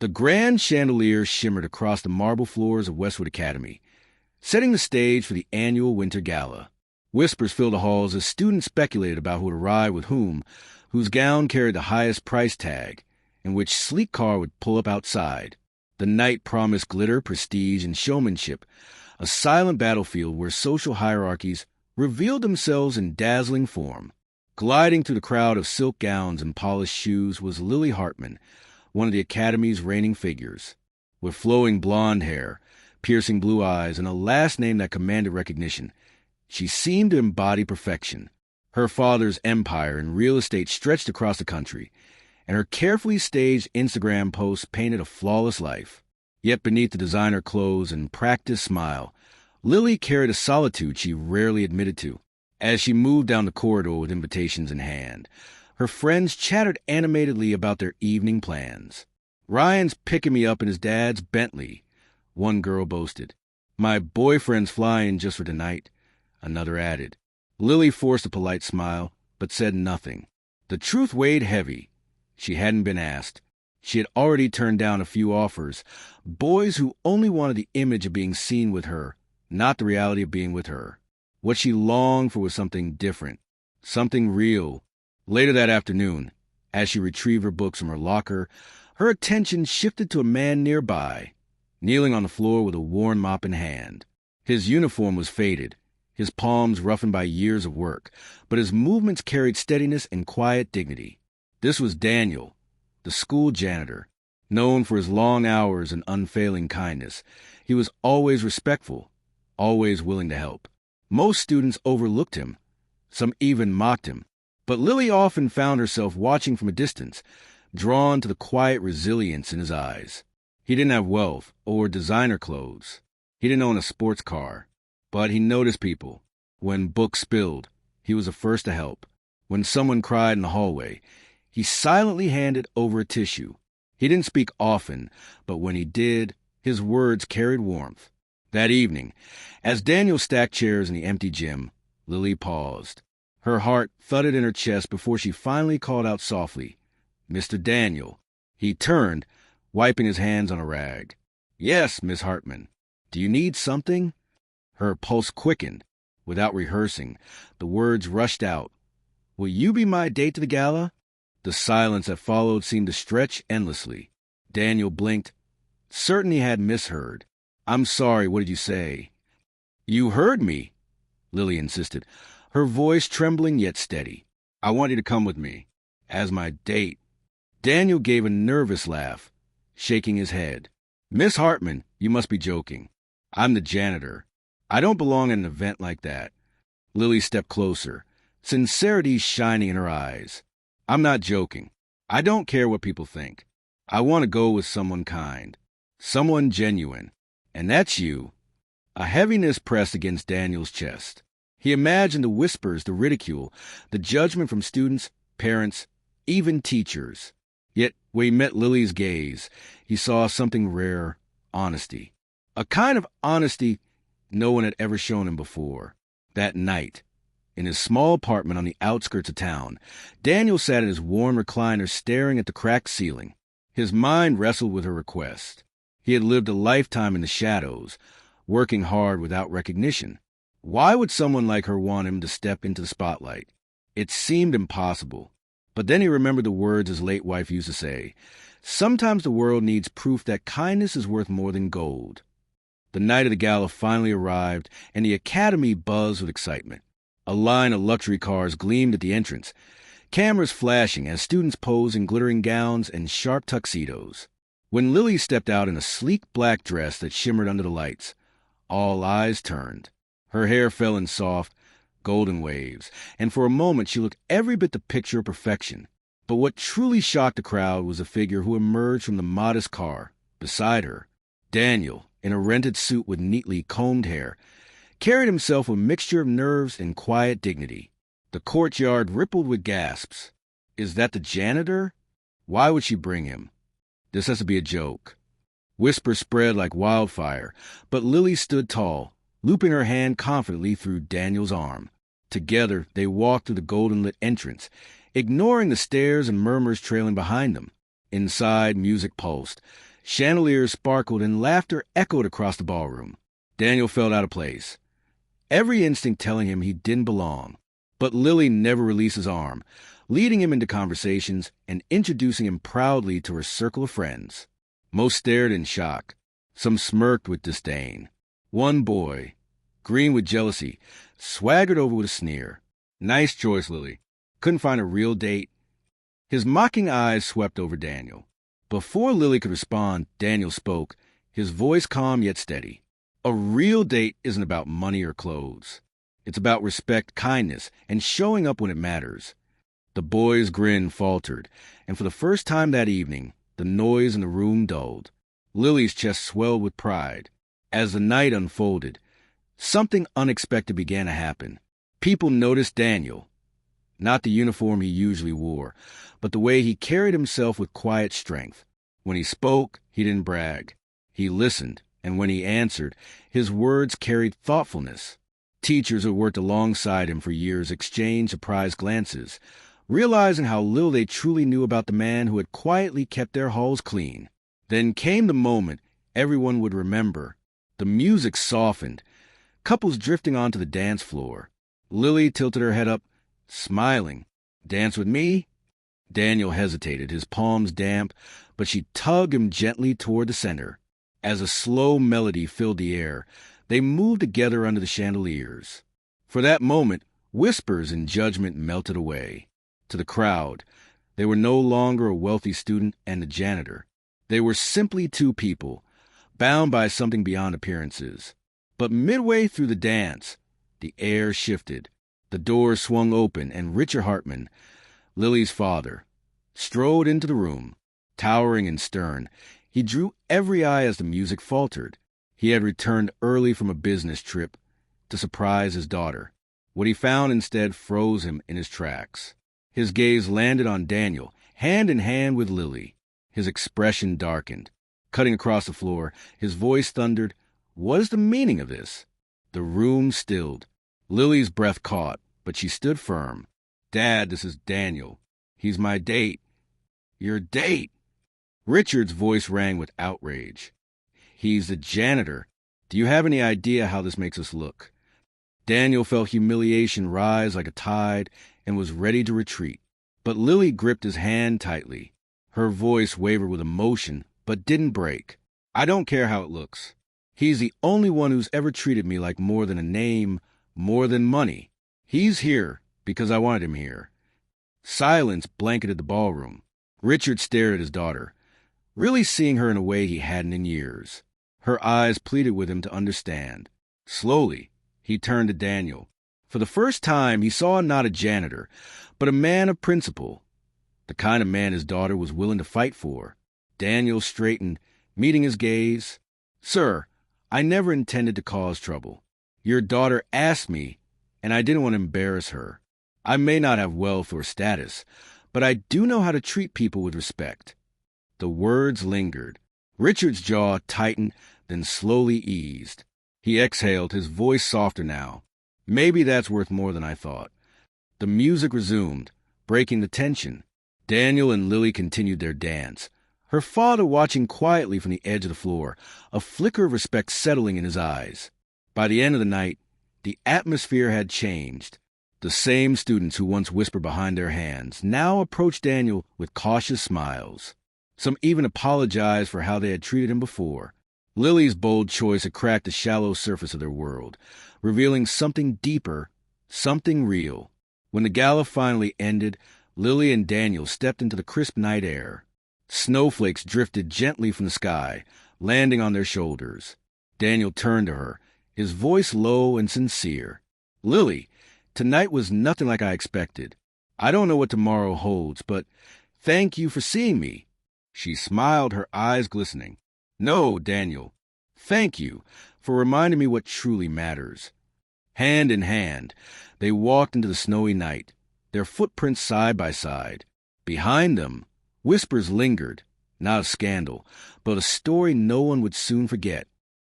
The grand chandelier shimmered across the marble floors of Westwood Academy, setting the stage for the annual Winter Gala. Whispers filled the halls as students speculated about who would arrive with whom, whose gown carried the highest price tag, and which sleek car would pull up outside. The night promised glitter, prestige, and showmanship, a silent battlefield where social hierarchies revealed themselves in dazzling form. Gliding through the crowd of silk gowns and polished shoes was Lily Hartman, one of the Academy's reigning figures. With flowing blonde hair, piercing blue eyes, and a last name that commanded recognition, she seemed to embody perfection. Her father's empire in real estate stretched across the country, and her carefully staged Instagram posts painted a flawless life. Yet beneath the designer clothes and practiced smile, Lily carried a solitude she rarely admitted to. As she moved down the corridor with invitations in hand, her friends chattered animatedly about their evening plans. "Ryan's picking me up in his dad's Bentley," one girl boasted. "My boyfriend's flying just for tonight," another added. Lily forced a polite smile, but said nothing. The truth weighed heavy. She hadn't been asked. She had already turned down a few offers, boys who only wanted the image of being seen with her, not the reality of being with her. What she longed for was something different, something real. Later that afternoon, as she retrieved her books from her locker, her attention shifted to a man nearby, kneeling on the floor with a worn mop in hand. His uniform was faded, his palms roughened by years of work, but his movements carried steadiness and quiet dignity. This was Daniel, the school janitor. Known for his long hours and unfailing kindness, he was always respectful, always willing to help. Most students overlooked him. Some even mocked him. But Lily often found herself watching from a distance, drawn to the quiet resilience in his eyes. He didn't have wealth or designer clothes. He didn't own a sports car. But he noticed people. When books spilled, he was the first to help. When someone cried in the hallway, he silently handed over a tissue. He didn't speak often, but when he did, his words carried warmth. That evening, as Daniel stacked chairs in the empty gym, Lily paused. Her heart thudded in her chest before she finally called out softly, "Mr. Daniel." He turned, wiping his hands on a rag. "Yes, Miss Hartman. Do you need something?" Her pulse quickened. Without rehearsing, the words rushed out. "Will you be my date to the gala?" The silence that followed seemed to stretch endlessly. Daniel blinked, certain he had misheard. "I'm sorry, what did you say?" "You heard me," Lily insisted, her voice trembling yet steady. "I want you to come with me, as my date." Daniel gave a nervous laugh, shaking his head. "Miss Hartman, you must be joking. I'm the janitor. I don't belong at an event like that." Lily stepped closer, sincerity shining in her eyes. "I'm not joking. I don't care what people think. I want to go with someone kind, someone genuine. And that's you." A heaviness pressed against Daniel's chest. He imagined the whispers, the ridicule, the judgment from students, parents, even teachers. Yet when he met Lily's gaze, he saw something rare, honesty. A kind of honesty no one had ever shown him before. That night, in his small apartment on the outskirts of town, Daniel sat in his worn recliner staring at the cracked ceiling. His mind wrestled with her request. He had lived a lifetime in the shadows, working hard without recognition. Why would someone like her want him to step into the spotlight? It seemed impossible. But then he remembered the words his late wife used to say, "Sometimes the world needs proof that kindness is worth more than gold." The night of the gala finally arrived, and the academy buzzed with excitement. A line of luxury cars gleamed at the entrance, cameras flashing as students posed in glittering gowns and sharp tuxedos. When Lily stepped out in a sleek black dress that shimmered under the lights, all eyes turned. Her hair fell in soft, golden waves, and for a moment she looked every bit the picture of perfection. But what truly shocked the crowd was a figure who emerged from the modest car. Beside her, Daniel, in a rented suit with neatly combed hair, carried himself with a mixture of nerves and quiet dignity. The courtyard rippled with gasps. "Is that the janitor? Why would she bring him? This has to be a joke." Whispers spread like wildfire, but Lily stood tall, looping her hand confidently through Daniel's arm. Together, they walked through the golden-lit entrance, ignoring the stares and murmurs trailing behind them. Inside, music pulsed. Chandeliers sparkled and laughter echoed across the ballroom. Daniel felt out of place, every instinct telling him he didn't belong. But Lily never released his arm, leading him into conversations and introducing him proudly to her circle of friends. Most stared in shock. Some smirked with disdain. One boy, green with jealousy, swaggered over with a sneer. "Nice choice, Lily. Couldn't find a real date?" His mocking eyes swept over Daniel. Before Lily could respond, Daniel spoke, his voice calm yet steady. "A real date isn't about money or clothes. It's about respect, kindness, and showing up when it matters." The boy's grin faltered, and for the first time that evening, the noise in the room dulled. Lily's chest swelled with pride. As the night unfolded, something unexpected began to happen. People noticed Daniel. Not the uniform he usually wore, but the way he carried himself with quiet strength. When he spoke, he didn't brag. He listened, and when he answered, his words carried thoughtfulness. Teachers who worked alongside him for years exchanged surprised glances, realizing how little they truly knew about the man who had quietly kept their halls clean. Then came the moment everyone would remember. The music softened, couples drifting onto the dance floor. Lily tilted her head up, smiling. "Dance with me?" Daniel hesitated, his palms damp, but she tugged him gently toward the center. As a slow melody filled the air, they moved together under the chandeliers. For that moment, whispers and judgment melted away. To the crowd, they were no longer a wealthy student and a janitor. They were simply two people, bound by something beyond appearances. But midway through the dance, the air shifted. The doors swung open, and Richard Hartman, Lily's father, strode into the room. Towering and stern, he drew every eye as the music faltered. He had returned early from a business trip to surprise his daughter. What he found instead froze him in his tracks. His gaze landed on Daniel, hand in hand with Lily. His expression darkened. Cutting across the floor, his voice thundered, "What is the meaning of this?" The room stilled. Lily's breath caught, but she stood firm. "Dad, this is Daniel. He's my date." "Your date?" Richard's voice rang with outrage. "He's the janitor. Do you have any idea how this makes us look?" Daniel felt humiliation rise like a tide and was ready to retreat. But Lily gripped his hand tightly. Her voice wavered with emotion, but didn't break. "I don't care how it looks. He's the only one who's ever treated me like more than a name, more than money. He's here because I wanted him here." Silence blanketed the ballroom. Richard stared at his daughter, really seeing her in a way he hadn't in years. Her eyes pleaded with him to understand. Slowly, he turned to Daniel. For the first time, he saw not a janitor, but a man of principle, the kind of man his daughter was willing to fight for. Daniel straightened, meeting his gaze. "Sir, I never intended to cause trouble. Your daughter asked me, and I didn't want to embarrass her. I may not have wealth or status, but I do know how to treat people with respect." The words lingered. Richard's jaw tightened, then slowly eased. He exhaled, his voice softer now. "Maybe that's worth more than I thought." The music resumed, breaking the tension. Daniel and Lily continued their dance, her father watching quietly from the edge of the floor, a flicker of respect settling in his eyes. By the end of the night, the atmosphere had changed. The same students who once whispered behind their hands now approached Daniel with cautious smiles. Some even apologized for how they had treated him before. Lily's bold choice had cracked the shallow surface of their world, revealing something deeper, something real. When the gala finally ended, Lily and Daniel stepped into the crisp night air. Snowflakes drifted gently from the sky, landing on their shoulders. Daniel turned to her, his voice low and sincere. "Lily, tonight was nothing like I expected. I don't know what tomorrow holds, but thank you for seeing me." She smiled, her eyes glistening. "No, Daniel, thank you for reminding me what truly matters." Hand in hand, they walked into the snowy night, their footprints side by side. Behind them, whispers lingered, not a scandal, but a story no one would soon forget.